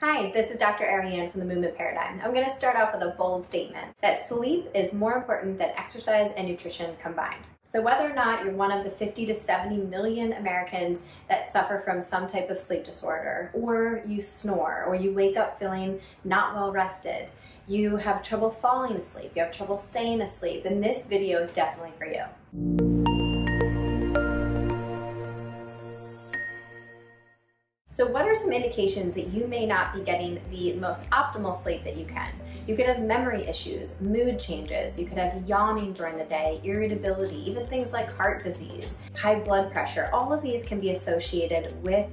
Hi, this is Dr. Ariane from the Movement Paradigm. I'm going to start off with a bold statement that sleep is more important than exercise and nutrition combined. So whether or not you're one of the 50 to 70 million Americans that suffer from some type of sleep disorder, or you snore, or you wake up feeling not well rested, you have trouble falling asleep, you have trouble staying asleep, then this video is definitely for you. So what are some indications that you may not be getting the most optimal sleep that you can? You could have memory issues, mood changes, you could have yawning during the day, irritability, even things like heart disease, high blood pressure. All of these can be associated with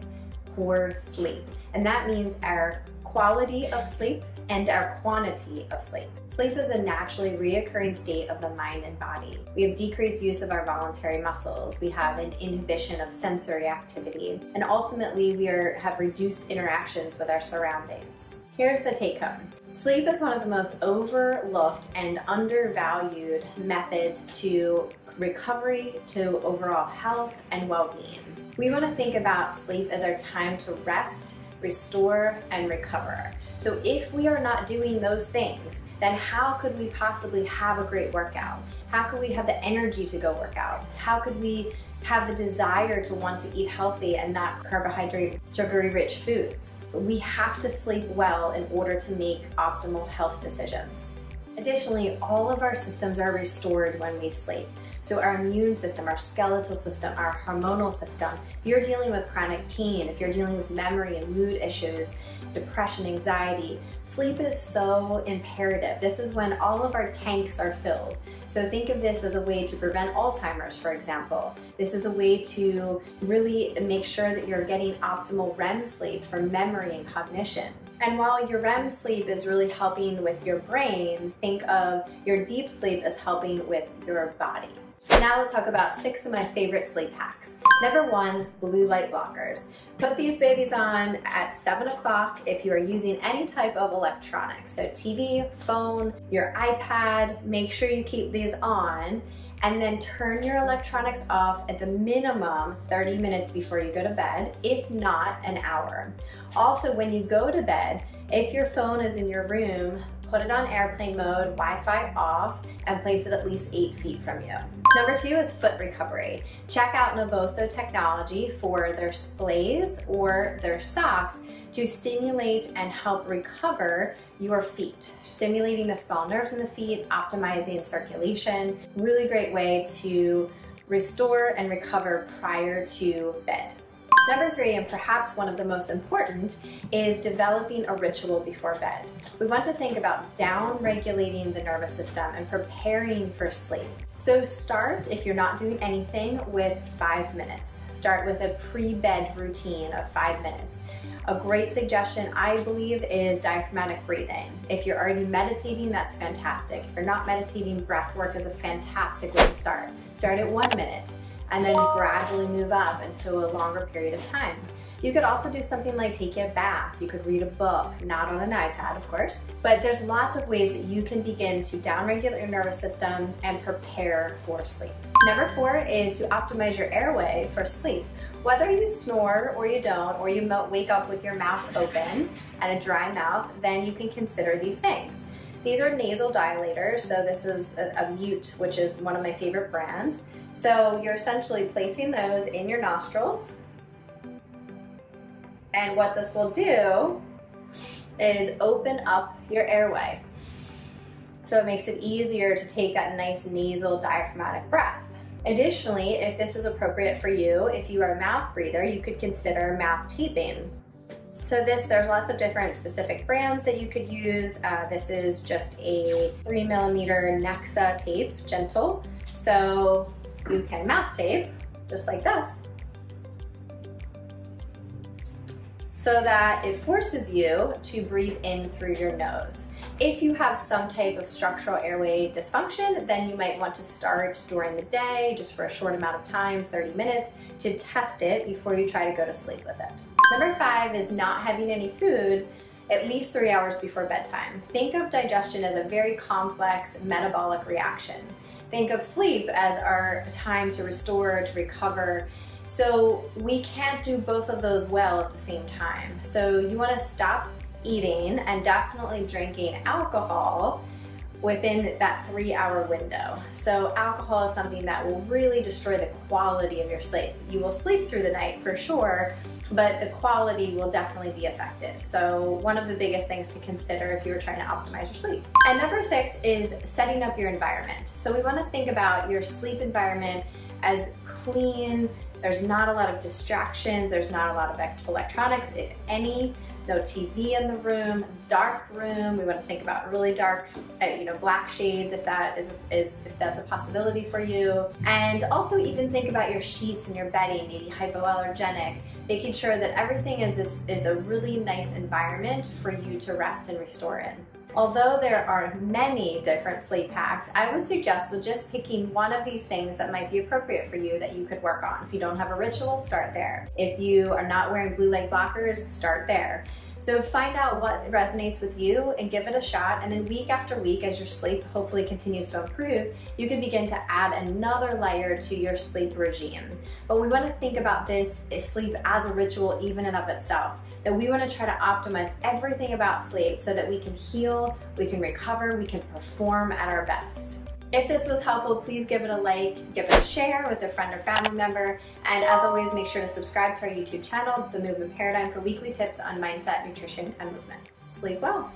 poor sleep. And that means our quality of sleep and our quantity of sleep. Sleep is a naturally reoccurring state of the mind and body. We have decreased use of our voluntary muscles. We have an inhibition of sensory activity. And ultimately, we have reduced interactions with our surroundings. Here's the take home. Sleep is one of the most overlooked and undervalued methods to recovery, to overall health and well-being. We want to think about sleep as our time to rest, restore, and recover. So if we are not doing those things, then how could we possibly have a great workout? How could we have the energy to go work out? How could we have the desire to want to eat healthy and not carbohydrate, sugary-rich foods? We have to sleep well in order to make optimal health decisions. Additionally, all of our systems are restored when we sleep. So our immune system, our skeletal system, our hormonal system, if you're dealing with chronic pain, if you're dealing with memory and mood issues, depression, anxiety, sleep is so imperative. This is when all of our tanks are filled. So think of this as a way to prevent Alzheimer's, for example. This is a way to really make sure that you're getting optimal REM sleep for memory and cognition. And while your REM sleep is really helping with your brain, think of your deep sleep as helping with your body. Now let's talk about 6 of my favorite sleep hacks. Number 1, blue light blockers. Put these babies on at 7 o'clock if you are using any type of electronics. So TV, phone, your iPad, make sure you keep these on, and then turn your electronics off at the minimum 30 minutes before you go to bed, if not an hour. Also, when you go to bed, if your phone is in your room, put it on airplane mode, Wi-Fi off, and place it at least 8 feet from you. Number 2 is foot recovery. Check out Novoso technology for their splays or their socks to stimulate and help recover your feet, stimulating the small nerves in the feet, optimizing circulation. Really great way to restore and recover prior to bed. Number 3, and perhaps one of the most important, is developing a ritual before bed. We want to think about down-regulating the nervous system and preparing for sleep. So start, if you're not doing anything, with 5 minutes. Start with a pre-bed routine of 5 minutes. A great suggestion, I believe, is diaphragmatic breathing. If you're already meditating, that's fantastic. If you're not meditating, breath work is a fantastic way to start. Start at 1 minute, and then gradually move up into a longer period of time. You could also do something like take a bath. You could read a book, not on an iPad, of course. But there's lots of ways that you can begin to downregulate your nervous system and prepare for sleep. Number 4 is to optimize your airway for sleep. Whether you snore or you don't, or you wake up with your mouth open and a dry mouth, then you can consider these things. These are nasal dilators, so this is a Mute, which is one of my favorite brands. So you're essentially placing those in your nostrils. And what this will do is open up your airway. So it makes it easier to take that nice nasal diaphragmatic breath. Additionally, if this is appropriate for you, if you are a mouth breather, you could consider mouth taping. So there's lots of different specific brands that you could use. This is just a 3mm Nexa tape, gentle. So you can mouth tape, just like this, so that it forces you to breathe in through your nose. If you have some type of structural airway dysfunction, then you might want to start during the day, just for a short amount of time, 30 minutes, to test it before you try to go to sleep with it. Number 5 is not having any food at least 3 hours before bedtime. Think of digestion as a very complex metabolic reaction. Think of sleep as our time to restore, to recover. So we can't do both of those well at the same time. So you want to stop eating and definitely drinking alcohol within that 3-hour window. So alcohol is something that will really destroy the quality of your sleep. You will sleep through the night for sure, but the quality will definitely be affected. So one of the biggest things to consider if you're trying to optimize your sleep. And number 6 is setting up your environment. So we want to think about your sleep environment as clean. There's not a lot of distractions. There's not a lot of electronics, if any. No TV in the room, dark room. We want to think about really dark, black shades if that's a possibility for you. And also even think about your sheets and your bedding, maybe hypoallergenic, making sure that everything is a really nice environment for you to rest and restore in. Although there are many different sleep hacks, I would suggest with just picking one of these things that might be appropriate for you that you could work on. If you don't have a ritual, start there. If you are not wearing blue light blockers, start there. So find out what resonates with you and give it a shot, and then week after week, as your sleep hopefully continues to improve, you can begin to add another layer to your sleep regime. But we want to think about this sleep as a ritual even in of itself, that we want to try to optimize everything about sleep so that we can heal, we can recover, we can perform at our best. If this was helpful, please give it a like, give it a share with a friend or family member, and as always, make sure to subscribe to our YouTube channel, The Movement Paradigm, for weekly tips on mindset, nutrition, and movement. Sleep well.